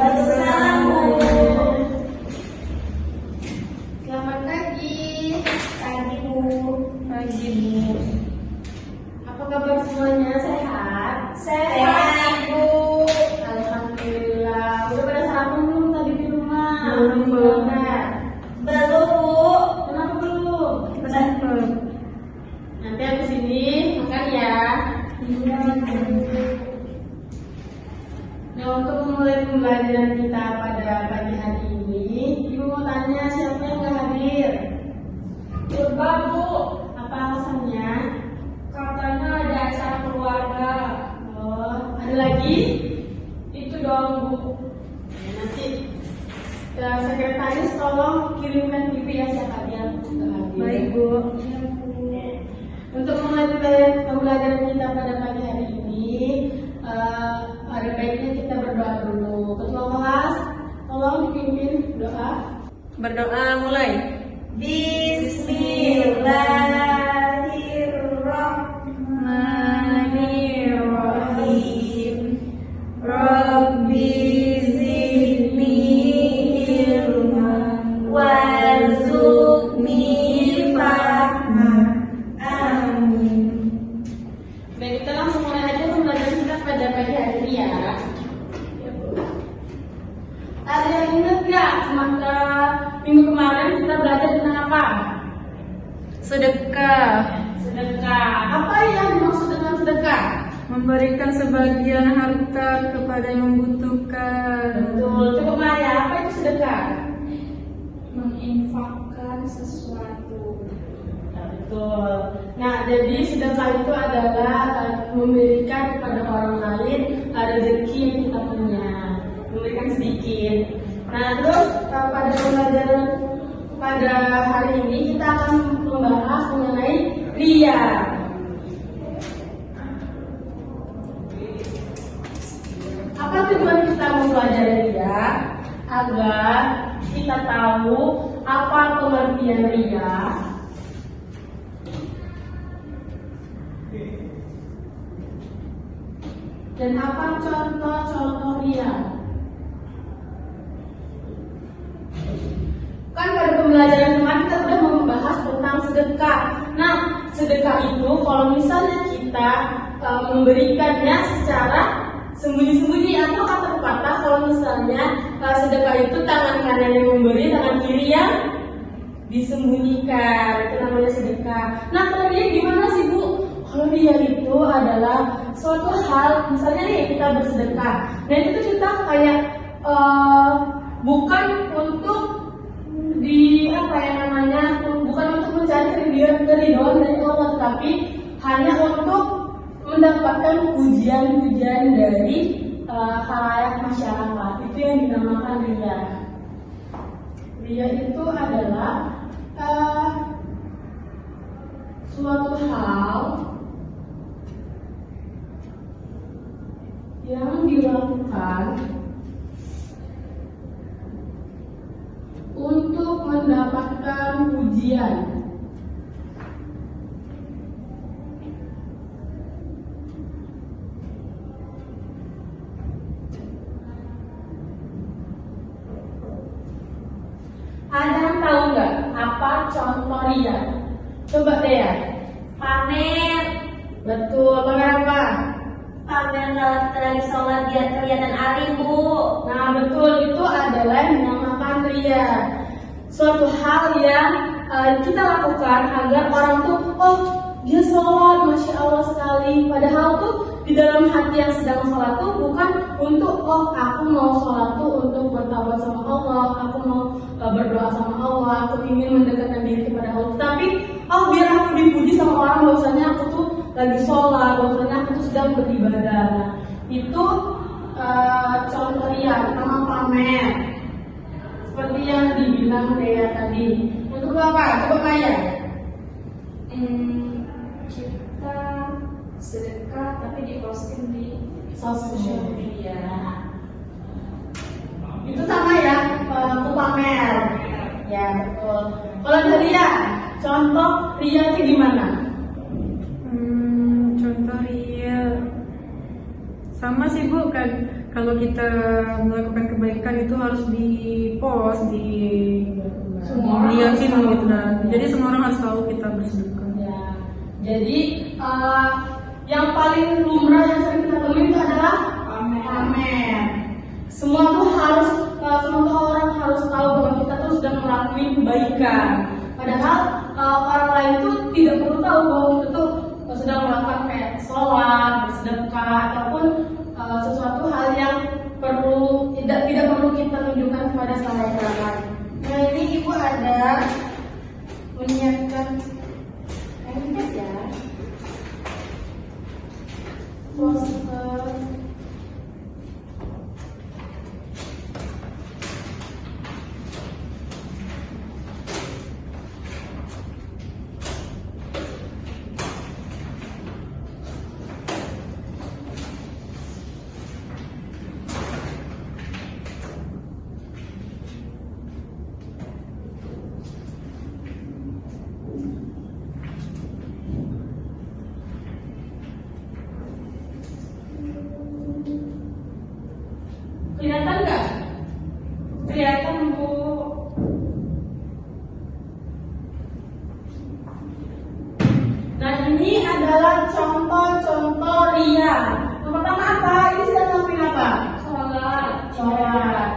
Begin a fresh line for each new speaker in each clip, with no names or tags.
Waalaikumsalam, Bu.
Selamat pagi.
Pagi, Bu.
Pagi, Bu. Apa kabar semuanya? Sehat?
Sehat, Bu.
Alhamdulillah. Udah pada sarapan belum tadi di rumah?
Belum, Bu.
Belum, Bu.
Kenapa belum?
Kenapa?
Nanti habis ini makan ya.
Iya,
Nah, untuk memulai pembelajaran kita pada pagi hari ini, Ibu mau tanya siapa yang nggak hadir?
Coba, Bu.
Apa alasannya?
Katanya ada acara keluarga.
Oh, ada lagi?
Itu doang, Bu.
Nanti sekretaris tolong kirimkan ya siapa yang nggak hadir.
baik Bu.
Untuk memulai pembelajaran kita pada pagi hari ini, ada baiknya kita berdoa dulu. Ketua kelas, tolong dipimpin doa.
Berdoa mulai.
Bismillahirrahmanirrahim. Rabbi zidni ilman warzuqni fahma. Amin.
Baik, kita langsung mulai aja pembelajaran kita pada pagi hari ini ya. Ada yang ingat nggak maka minggu kemarin kita belajar tentang apa?
Sedekah.
Sedekah. Apa yang dimaksud dengan sedekah?
Memberikan sebagian harta kepada yang membutuhkan.
Betul. Coba Maya, apa itu sedekah?
Menginfakkan sesuatu.
Ya, betul. Nah, jadi sedekah itu adalah memberikan kepada orang lain rezeki yang kita punya, memberikan sedikit. Nah, terus pada pembelajaran pada hari ini kita akan membahas mengenai ria. Apa tujuan kita mempelajari ria? Agar kita tahu apa pengertian ria, dan apa contoh-contoh ria. Kan pada pembelajaran kemarin kita sudah membahas tentang sedekah. Nah, sedekah itu kalau misalnya kita memberikannya secara sembunyi-sembunyi, atau kata pepatah kalau misalnya sedekah itu tangan kanan yang memberi, tangan kiri yang disembunyikan, itu namanya sedekah. Nah, kalau dia gimana sih Bu? Kalau dia itu adalah suatu hal, misalnya nih kita bersedekah. Nah, itu tuh kita kayak bukan untuk bukan untuk mencari keridhaan dari Allah, tapi hanya untuk mendapatkan pujian-pujian dari khalayak masyarakat. Itu yang dinamakan ria. Ria itu adalah suatu hal yang dilakukan untuk mendapatkan pujian. Ada yang tahu nggak apa contoh ria? Coba deh ya.
Pamer.
Betul, pamer apa?
Pamer lagi sholat biar kelihatan alim, Bu.
Nah, betul, itu adalah yang dinamakan ria. Suatu hal yang kita lakukan agar orang tuh, oh dia sholat, Masya Allah sekali. Padahal tuh di dalam hati yang sedang sholat tuh bukan untuk, oh aku mau sholat tuh untuk bertawaf sama Allah, aku mau berdoa sama Allah, aku ingin mendekatkan diri kepada Allah. Tapi, oh biar aku dipuji sama orang, bahwasanya aku tuh lagi sholat, bahwasanya aku tuh sedang beribadah. Nah, itu contoh ria, nama pamer. Seperti yang dibilang Dea tadi. Yang kedua apa? Coba Maya.
Kita sedekah tapi diposting di
Sosial media. Itu sama ya, aku pamer. Ya betul. Kalau dari Ria, contoh Ria itu gimana?
Contoh real. Sama sih Bu, kalau kita melakukan kebaikan itu harus di-post,
Semua orang
dilihatin
harus tahu.
gitu dan jadi semua orang harus tahu kita bersedekah.
Ya, jadi yang paling lumrah yang sering kita temui itu adalah pamer. Semua tuh harus, semua orang harus tahu bahwa kita tuh sedang melakukan kebaikan. Padahal orang lain tuh tidak perlu tahu bahwa kita tuh sedang melakukan kayak sholat, bersedekah, ataupun sesuatu hal yang tidak perlu kita tunjukkan kepada selain lain. Nah ini ibu ada menyiapkan handbag ya, poster. Kelihatan nggak? Kelihatan Bu. Nah ini adalah contoh-contoh ria. Yang pertama apa? Ini sedang ngelakuin apa? Sholat.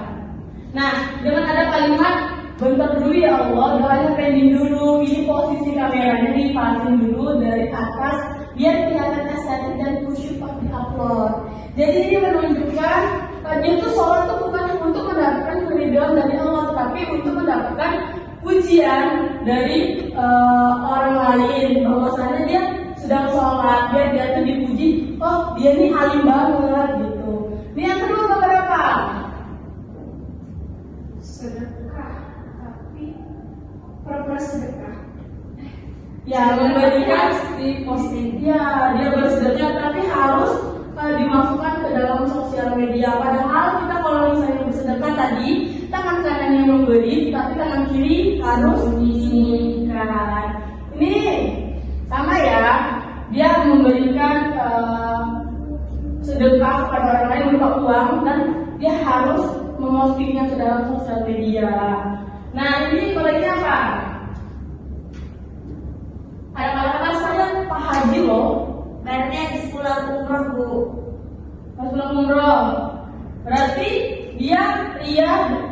Nah dengan ada kalimat bentar dulu ya Allah, doanya pending dulu. Ini posisi kameranya dipasin dulu dari atas biar kelihatan estetik dan khusyuk pas di-upload. Jadi ini menunjukkan dia tuh sholat tuh bukan untuk mendapatkan keridhaan dari Allah, tetapi untuk mendapatkan pujian dari orang lain. Bahwasanya dia sedang sholat, biar dia tuh dipuji. Oh dia nih alim banget gitu. Ini yang kedua gambar apa? Sedekah, tapi pura-pura sedekah. Ya memberikan di posting. Ya dia bersedekah tapi harus dimasukkan ke dalam sosial media. Padahal kita kalau misalnya bersedekah tadi tangan kanan yang memberi, tapi tangan kiri harus disembunyikan. Ini sama ya, dia memberikan sedekah kepada orang lain berupa uang dan dia harus memostingnya ke dalam sosial media. Nah ini baliknya apa? Ada kata-kata saya Pak Haji loh.
Berarti habis pulang umroh Bu.
Pas pulang umroh, berarti dia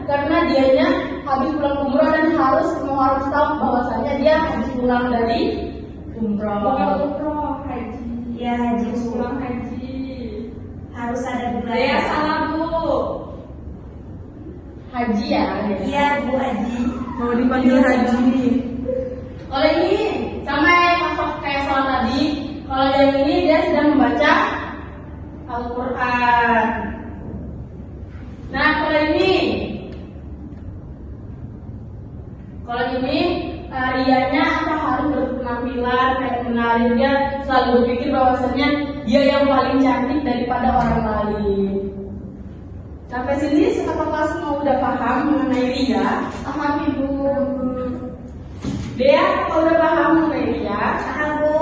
karena dianya habis pulang umroh dan semua harus tahu bahwasanya dia habis pulang dari umroh.
Umroh haji. Ya haji pulang haji. Harus ada bulan.
Saya salah Bu. Haji ya?
Iya Bu haji.
Mau dipanggil haji.
Kalau ini sama yang masuk kayak sholat tadi. Kalau yang ini dia sedang membaca Al-Quran. Nah kalau ini rianya apa harus berpenampilan kayak menarik, dia selalu berpikir bahwasanya dia yang paling cantik daripada orang lain. Sampai sini apakah semua udah paham mengenai ria? Paham Ibu? Dea, kalau udah paham mengenai ria?
Paham Bu.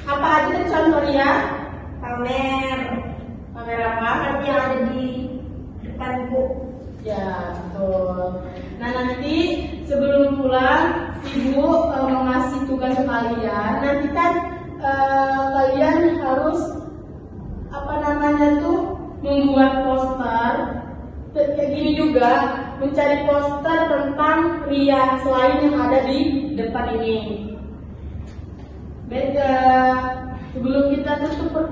Apa aja tadi contoh ria?
Pamer.
Pamer apa?
Seperti yang ada di depan Bu.
Ya, betul. Nah nanti sebelum pulang Ibu mau ngasih tugas ke kalian. Nanti kan kalian harus membuat poster kayak gini juga, mencari poster tentang ria selain yang ada di depan ini. Baik, sebelum kita tutup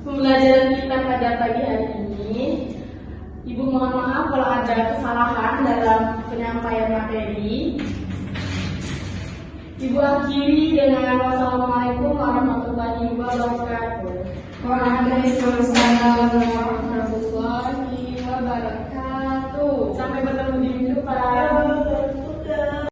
pembelajaran kita pada pagi hari ini, Ibu mohon maaf kalau ada kesalahan dalam penyampaian materi. Ibu akhiri dengan wassalamualaikum warahmatullahi wabarakatuh.
Waalaikumsalam warahmatullahi wabarakatuh.